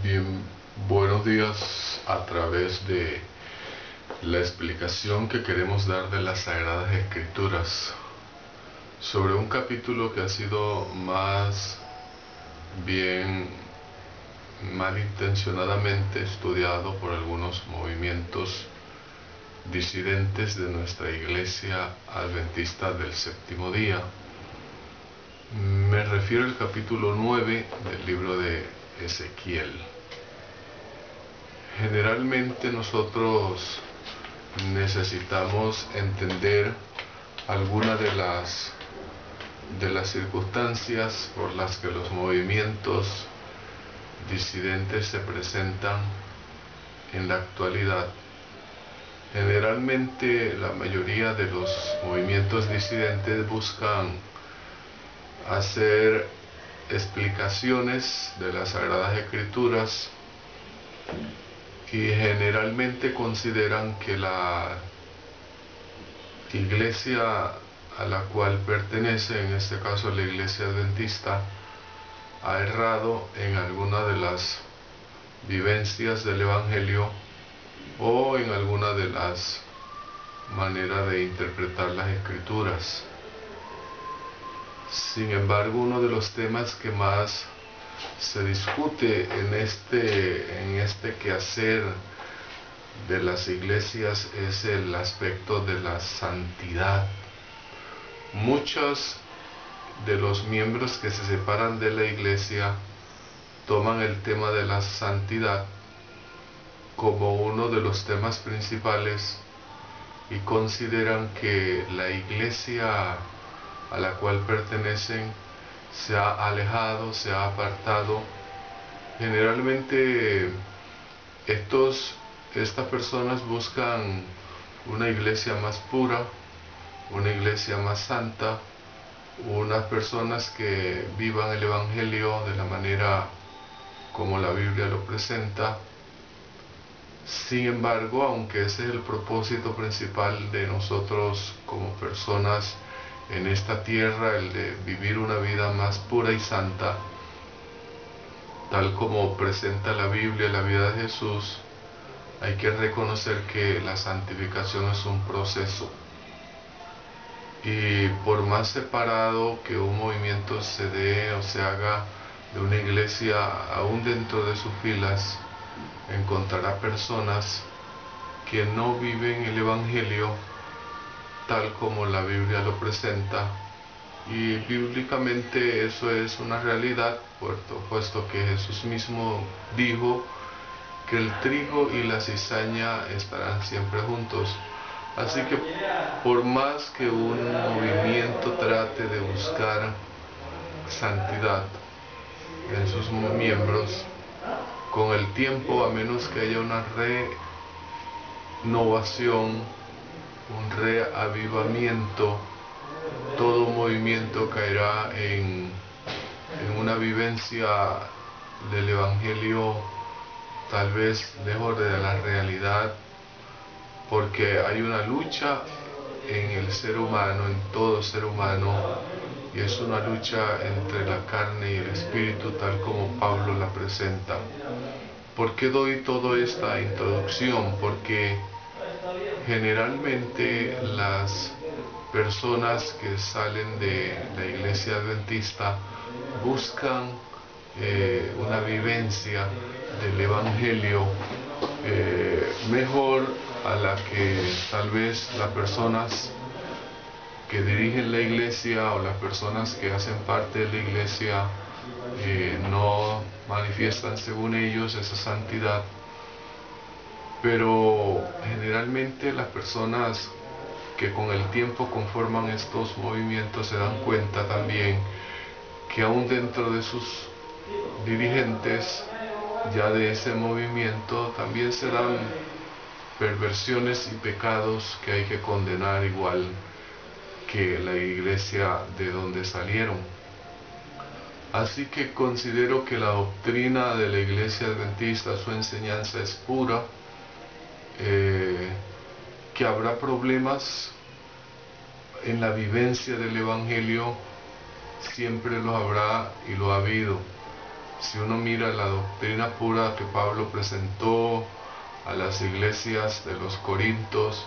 Bien, buenos días. A través de la explicación que queremos dar de las Sagradas Escrituras sobre un capítulo que ha sido más bien malintencionadamente estudiado por algunos movimientos disidentes de nuestra Iglesia Adventista del Séptimo Día. Me refiero al capítulo 9 del libro de Ezequiel. Generalmente nosotros necesitamos entender algunas de las circunstancias por las que los movimientos disidentes se presentan en la actualidad. Generalmente la mayoría de los movimientos disidentes buscan hacer explicaciones de las Sagradas Escrituras y generalmente consideran que la iglesia a la cual pertenece, en este caso la Iglesia Adventista, ha errado en alguna de las vivencias del Evangelio o en alguna de las maneras de interpretar las Escrituras. Sin embargo, uno de los temas que más se discute en este quehacer de las iglesias es el aspecto de la santidad. Muchos de los miembros que se separan de la iglesia toman el tema de la santidad como uno de los temas principales y consideran que la iglesia a la cual pertenecen se ha alejado, se ha apartado. Generalmente estas personas buscan una iglesia más pura, una iglesia más santa, unas personas que vivan el Evangelio de la manera como la Biblia lo presenta. Sin embargo, aunque ese es el propósito principal de nosotros como personas en esta tierra, el de vivir una vida más pura y santa, tal como presenta la Biblia, la vida de Jesús, hay que reconocer que la santificación es un proceso. Y por más separado que un movimiento se dé o se haga de una iglesia, aún dentro de sus filas, encontrará personas que no viven el Evangelio tal como la Biblia lo presenta, y bíblicamente eso es una realidad, puesto que Jesús mismo dijo que el trigo y la cizaña estarán siempre juntos. Así que por más que un movimiento trate de buscar santidad en sus miembros, con el tiempo, a menos que haya una renovación, un reavivamiento, todo movimiento caerá en una vivencia del Evangelio tal vez lejos de la realidad, porque hay una lucha en el ser humano, en todo ser humano, y es una lucha entre la carne y el espíritu, tal como Pablo la presenta. ¿Por qué doy toda esta introducción? Porque generalmente las personas que salen de la iglesia adventista buscan una vivencia del Evangelio mejor a la que tal vez las personas que dirigen la iglesia o las personas que hacen parte de la iglesia no manifiestan, según ellos, esa santidad. Pero generalmente las personas que con el tiempo conforman estos movimientos se dan cuenta también que aún dentro de sus dirigentes ya de ese movimiento también se dan perversiones y pecados que hay que condenar, igual que la iglesia de donde salieron. Así que considero que la doctrina de la iglesia adventista, su enseñanza es pura, que habrá problemas en la vivencia del Evangelio, siempre lo habrá y lo ha habido. Si uno mira la doctrina pura que Pablo presentó a las iglesias de los Corintios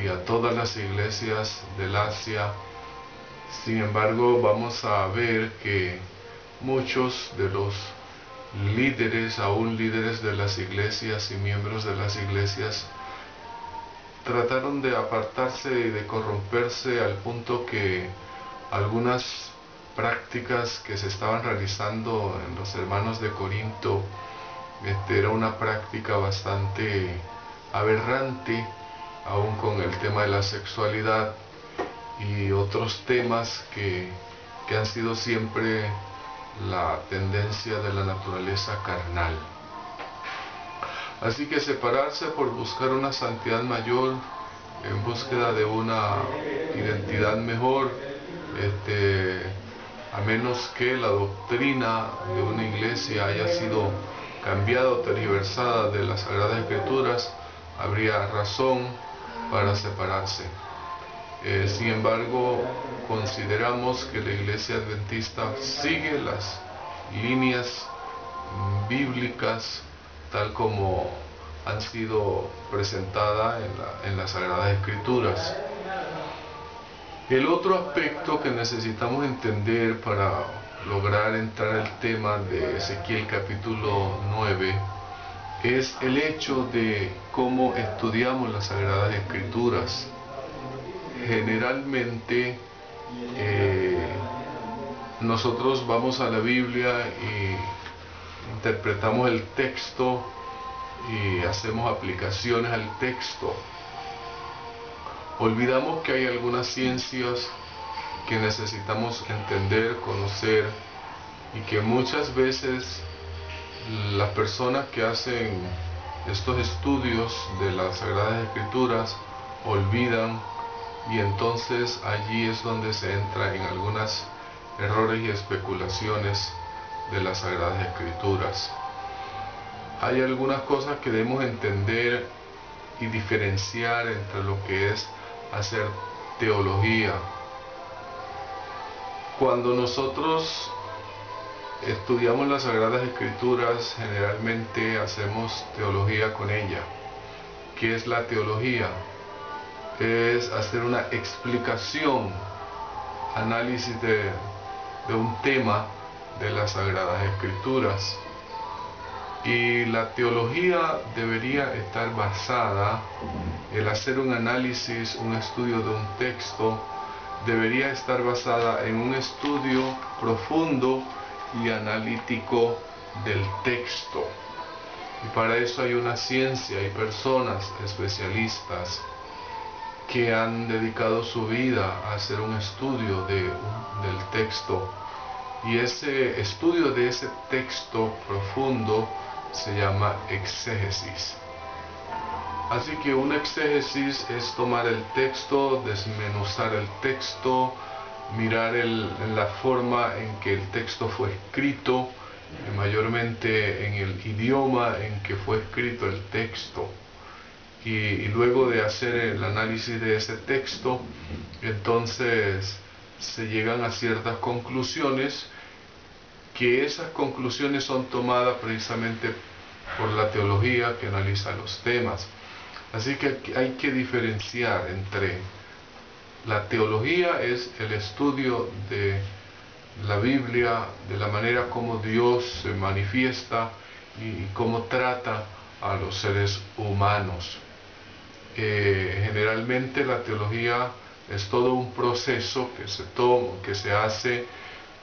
y a todas las iglesias del Asia, sin embargo vamos a ver que muchos de los líderes, aún líderes de las iglesias y miembros de las iglesias, trataron de apartarse y de corromperse al punto que algunas prácticas que se estaban realizando en los hermanos de Corinto era una práctica bastante aberrante, aún con el tema de la sexualidad y otros temas que han sido siempre la tendencia de la naturaleza carnal. Así que separarse por buscar una santidad mayor, en búsqueda de una identidad mejor, a menos que la doctrina de una iglesia haya sido cambiada o tergiversada de las Sagradas Escrituras, habría razón para separarse. Sin embargo, consideramos que la Iglesia Adventista sigue las líneas bíblicas tal como han sido presentadas en las Sagradas Escrituras. El otro aspecto que necesitamos entender para lograr entrar al tema de Ezequiel capítulo 9 es el hecho de cómo estudiamos las Sagradas Escrituras. Generalmente nosotros vamos a la Biblia y interpretamos el texto y hacemos aplicaciones al texto. Olvidamos que hay algunas ciencias que necesitamos entender, conocer, y que muchas veces las personas que hacen estos estudios de las Sagradas Escrituras olvidan, y entonces allí es donde se entra en algunos errores y especulaciones de las Sagradas Escrituras. Hay algunas cosas que debemos entender y diferenciar entre lo que es hacer teología. Cuando nosotros estudiamos las Sagradas Escrituras, generalmente hacemos teología con ella. ¿Qué es la teología? Es hacer una explicación, análisis de un tema de las Sagradas Escrituras. Y la teología debería estar basada, el hacer un análisis, un estudio de un texto, debería estar basada en un estudio profundo y analítico del texto. Y para eso hay una ciencia, hay personas especialistas que han dedicado su vida a hacer un estudio del texto. Y ese estudio de ese texto profundo se llama exégesis. Así que una exégesis es tomar el texto, desmenuzar el texto, mirar la forma en que el texto fue escrito, mayormente en el idioma en que fue escrito el texto. Y luego de hacer el análisis de ese texto, entonces se llegan a ciertas conclusiones, que esas conclusiones son tomadas precisamente por la teología que analiza los temas. Así que hay que diferenciar entre la teología, es el estudio de la Biblia, de la manera como Dios se manifiesta y cómo trata a los seres humanos. Generalmente la teología es todo un proceso que se hace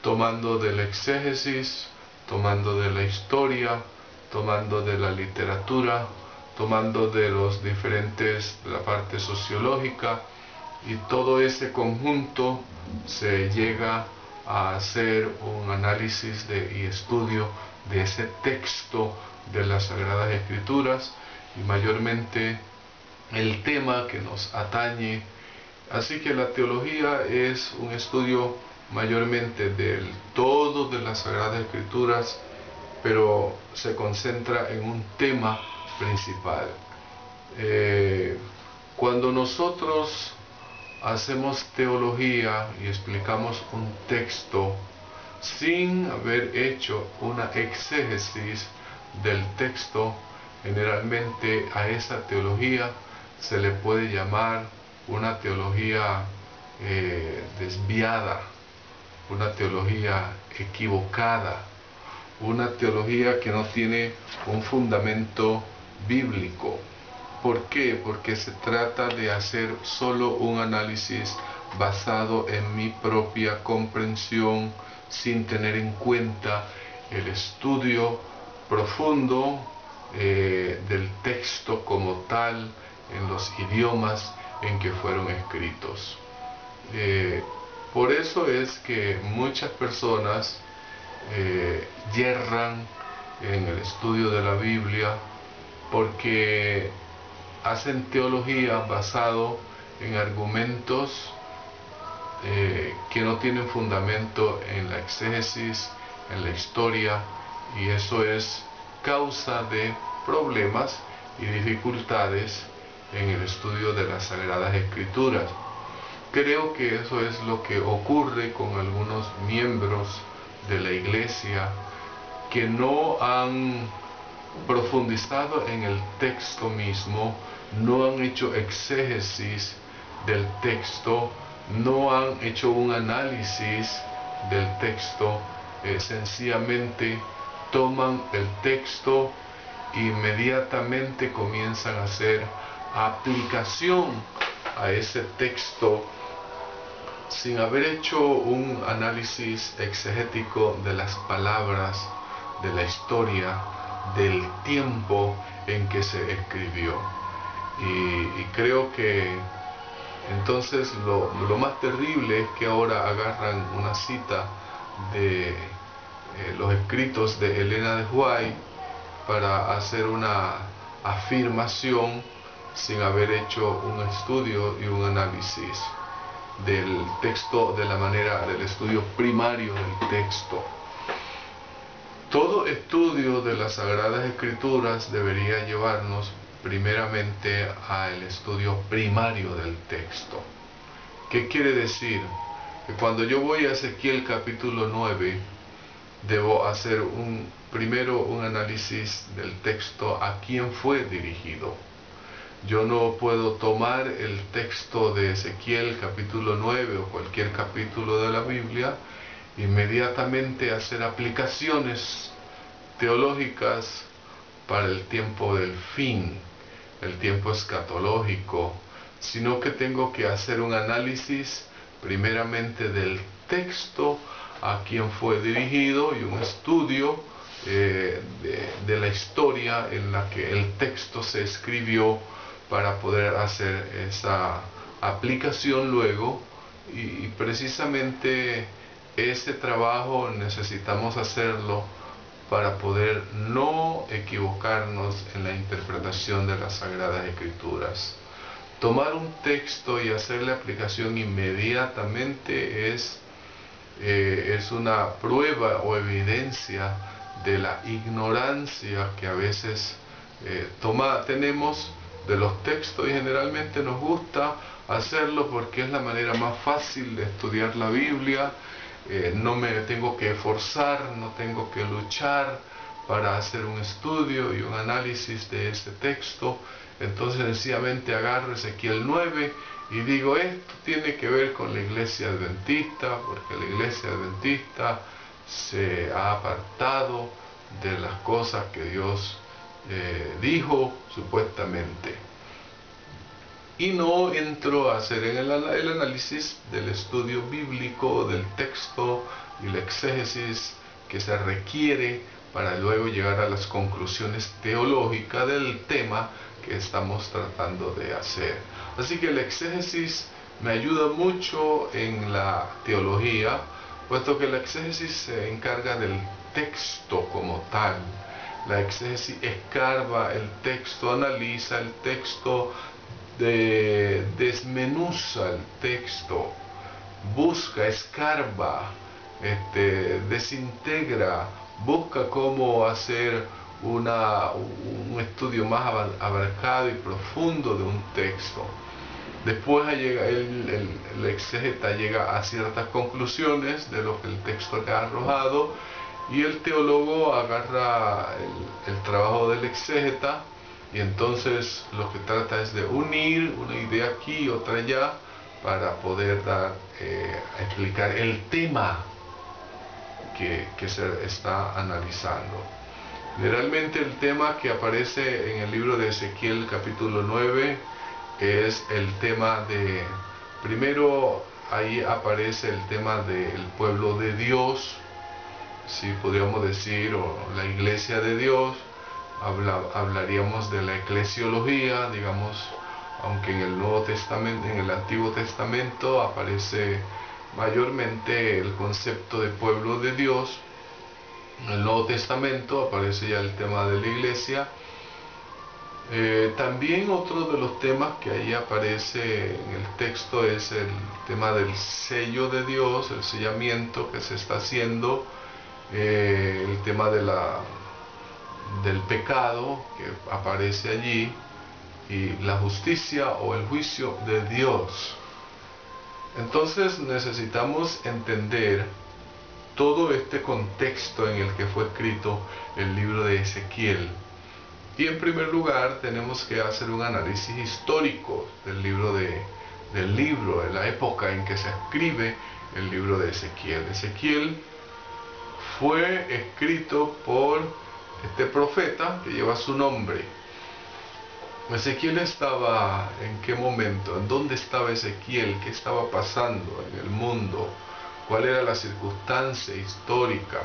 tomando de la exégesis, tomando de la historia, tomando de la literatura, tomando de los diferentes, de la parte sociológica, y todo ese conjunto se llega a hacer un análisis y estudio de ese texto de las Sagradas Escrituras, y mayormente el tema que nos atañe. Así que la teología es un estudio mayormente del todo de las Sagradas Escrituras, pero se concentra en un tema principal. Cuando nosotros hacemos teología y explicamos un texto, sin haber hecho una exégesis del texto. Generalmente a esa teología se le puede llamar una teología desviada, una teología equivocada, una teología que no tiene un fundamento bíblico. ¿Por qué? Porque se trata de hacer solo un análisis basado en mi propia comprensión, sin tener en cuenta el estudio profundo del texto como tal, en los idiomas en que fueron escritos. Por eso es que muchas personas yerran en el estudio de la Biblia, porque hacen teología basado en argumentos que no tienen fundamento en la exégesis, en la historia, y eso es causa de problemas y dificultades en el estudio de las Sagradas Escrituras. Creo que eso es lo que ocurre con algunos miembros de la Iglesia que no han profundizado en el texto mismo, no han hecho exégesis del texto, no han hecho un análisis del texto, sencillamente toman el texto e inmediatamente comienzan a hacer aplicación a ese texto sin haber hecho un análisis exegético de las palabras, de la historia, del tiempo en que se escribió. Y creo que entonces lo más terrible es que ahora agarran una cita de los escritos de Elena de White para hacer una afirmación sin haber hecho un estudio y un análisis del texto de la manera del estudio primario del texto. Todo estudio de las Sagradas Escrituras debería llevarnos primeramente al estudio primario del texto. ¿Qué quiere decir? Que cuando yo voy a Ezequiel capítulo 9, debo hacer primero un análisis del texto, a quién fue dirigido. Yo no puedo tomar el texto de Ezequiel capítulo 9 o cualquier capítulo de la Biblia, inmediatamente hacer aplicaciones teológicas para el tiempo del fin, el tiempo escatológico, sino que tengo que hacer un análisis primeramente del texto, a quién fue dirigido, y un estudio de la historia en la que el texto se escribió, para poder hacer esa aplicación luego. Y precisamente ese trabajo necesitamos hacerlo para poder no equivocarnos en la interpretación de las Sagradas Escrituras. Tomar un texto y hacerle aplicación inmediatamente es una prueba o evidencia de la ignorancia que a veces tenemos de los textos, y generalmente nos gusta hacerlo porque es la manera más fácil de estudiar la Biblia. No me tengo que esforzar, no tengo que luchar para hacer un estudio y un análisis de ese texto. Entonces sencillamente agarro Ezequiel 9 y digo, esto tiene que ver con la iglesia adventista, porque la iglesia adventista se ha apartado de las cosas que Dios dijo supuestamente. Y no entro a hacer el análisis del estudio bíblico del texto y la exégesis que se requiere para luego llegar a las conclusiones teológicas del tema que estamos tratando de hacer. Así que la exégesis me ayuda mucho en la teología, puesto que la exégesis se encarga del texto como tal. La exégesis escarba el texto, analiza el texto, desmenuza el texto, busca, escarba, desintegra, busca cómo hacer un estudio más abarcado y profundo de un texto. Después el exégeta llega a ciertas conclusiones de lo que el texto le ha arrojado, y el teólogo agarra el trabajo del exégeta, y entonces lo que trata es de unir una idea aquí y otra allá para poder explicar el tema que se está analizando. Generalmente el tema que aparece en el libro de Ezequiel capítulo 9 es el tema primero ahí aparece el tema del pueblo de Dios, si podríamos decir, o la iglesia de Dios. Hablaríamos de la eclesiología, digamos, aunque en el Nuevo Testamento, en el Antiguo Testamento aparece mayormente el concepto de pueblo de Dios. En el Nuevo Testamento aparece ya el tema de la iglesia. También otro de los temas que ahí aparece en el texto es el tema del sello de Dios, el sellamiento que se está haciendo, el tema del pecado que aparece allí, y la justicia o el juicio de Dios. Entonces necesitamos entender todo este contexto en el que fue escrito el libro de Ezequiel. Y en primer lugar tenemos que hacer un análisis histórico del libro, de la época en que se escribe el libro de Ezequiel. Ezequiel fue escrito por este profeta que lleva su nombre. Ezequiel estaba ¿en qué momento? ¿En dónde estaba Ezequiel? ¿Qué estaba pasando en el mundo? ¿Cuál era la circunstancia histórica?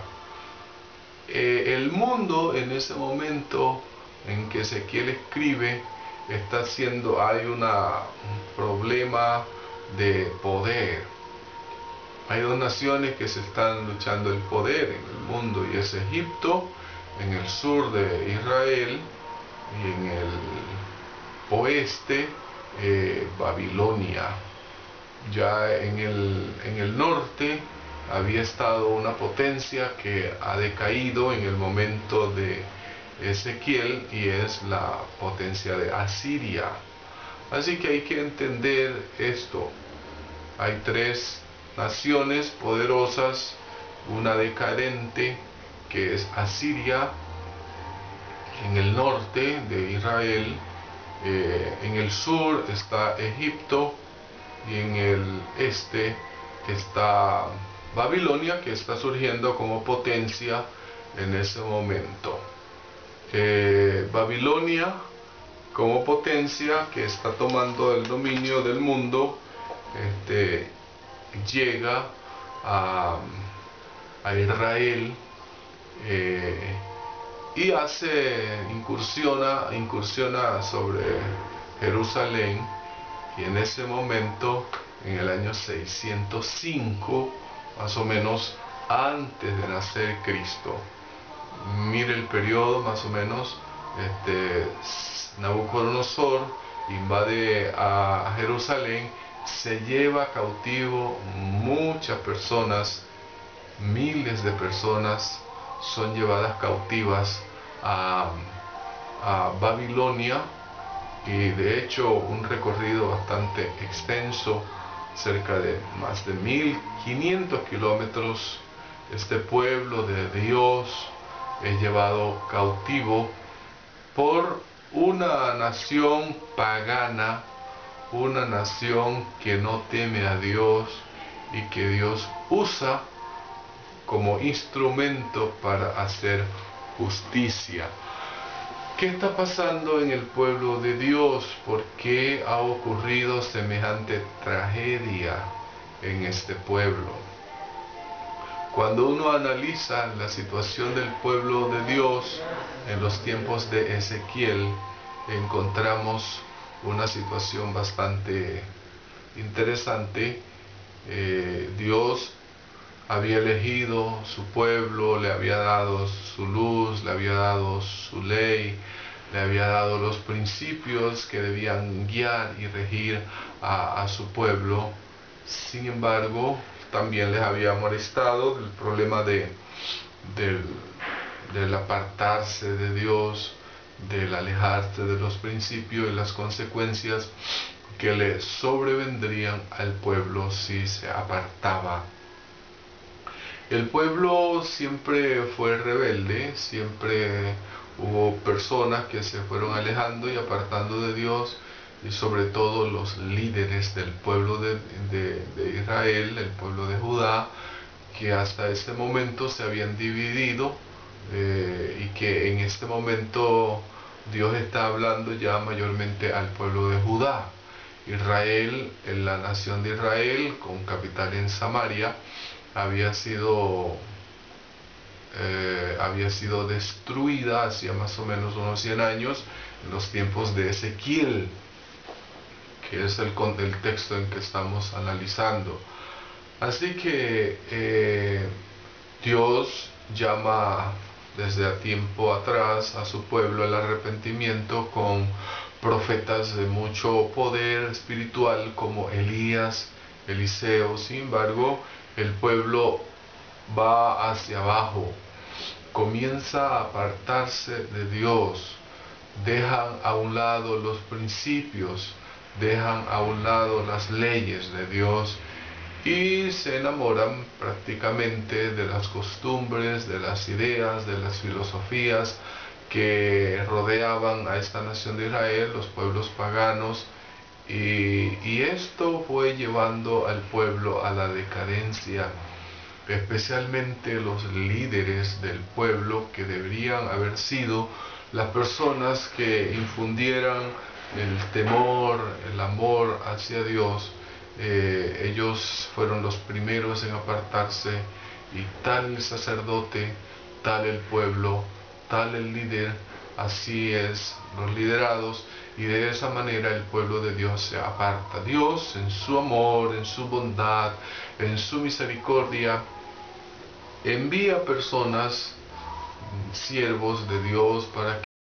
El mundo en ese momento en que Ezequiel escribe hay un problema de poder. Hay dos naciones que se están luchando el poder en el mundo, y es Egipto en el sur de Israel, y en el oeste Babilonia. Ya en el norte había estado una potencia que ha decaído en el momento de Ezequiel, y es la potencia de Asiria. Así que hay que entender esto. Hay tres naciones poderosas, una decadente que es Asiria en el norte de Israel, en el sur está Egipto, y en el este está Babilonia, que está surgiendo como potencia en ese momento. Babilonia como potencia que está tomando el dominio del mundo, llega a Israel, y incursiona sobre Jerusalén, y en ese momento, en el año 605, más o menos antes de nacer Cristo, mire el periodo más o menos, Nabucodonosor invade a Jerusalén, se lleva cautivo muchas personas, miles de personas son llevadas cautivas a Babilonia, y de hecho un recorrido bastante extenso, cerca de más de 1500 kilómetros, este pueblo de Dios es llevado cautivo por una nación pagana, una nación que no teme a Dios y que Dios usa como instrumento para hacer justicia. ¿Qué está pasando en el pueblo de Dios? ¿Por qué ha ocurrido semejante tragedia en este pueblo? Cuando uno analiza la situación del pueblo de Dios en los tiempos de Ezequiel, encontramos una situación bastante interesante. Dios había elegido su pueblo, le había dado su luz, le había dado su ley, le había dado los principios que debían guiar y regir a su pueblo. Sin embargo, también les había molestado el problema del apartarse de Dios, del alejarse de los principios y las consecuencias que le sobrevendrían al pueblo si se apartaba. El pueblo siempre fue rebelde, siempre hubo personas que se fueron alejando y apartando de Dios, y sobre todo los líderes del pueblo de Israel, el pueblo de Judá, que hasta este momento se habían dividido, y que en este momento Dios está hablando ya mayormente al pueblo de Judá. Israel, en la nación de Israel, con capital en Samaria, había sido, había sido destruida hacía más o menos unos 100 años, en los tiempos de Ezequiel, que es el texto en que estamos analizando. Así que Dios llama desde tiempo atrás a su pueblo al arrepentimiento con profetas de mucho poder espiritual como Elías, Eliseo. Sin embargo, el pueblo va hacia abajo, comienza a apartarse de Dios, dejan a un lado los principios, dejan a un lado las leyes de Dios y se enamoran prácticamente de las costumbres, de las ideas, de las filosofías que rodeaban a esta nación de Israel, los pueblos paganos, y esto fue llevando al pueblo a la decadencia, especialmente los líderes del pueblo, que deberían haber sido las personas que infundieran el temor, el amor hacia Dios. Ellos fueron los primeros en apartarse, y tal el sacerdote, tal el pueblo, tal el líder, así es los liderados, y de esa manera el pueblo de Dios se aparta. Dios, en su amor, en su bondad, en su misericordia, envía personas, siervos de Dios, para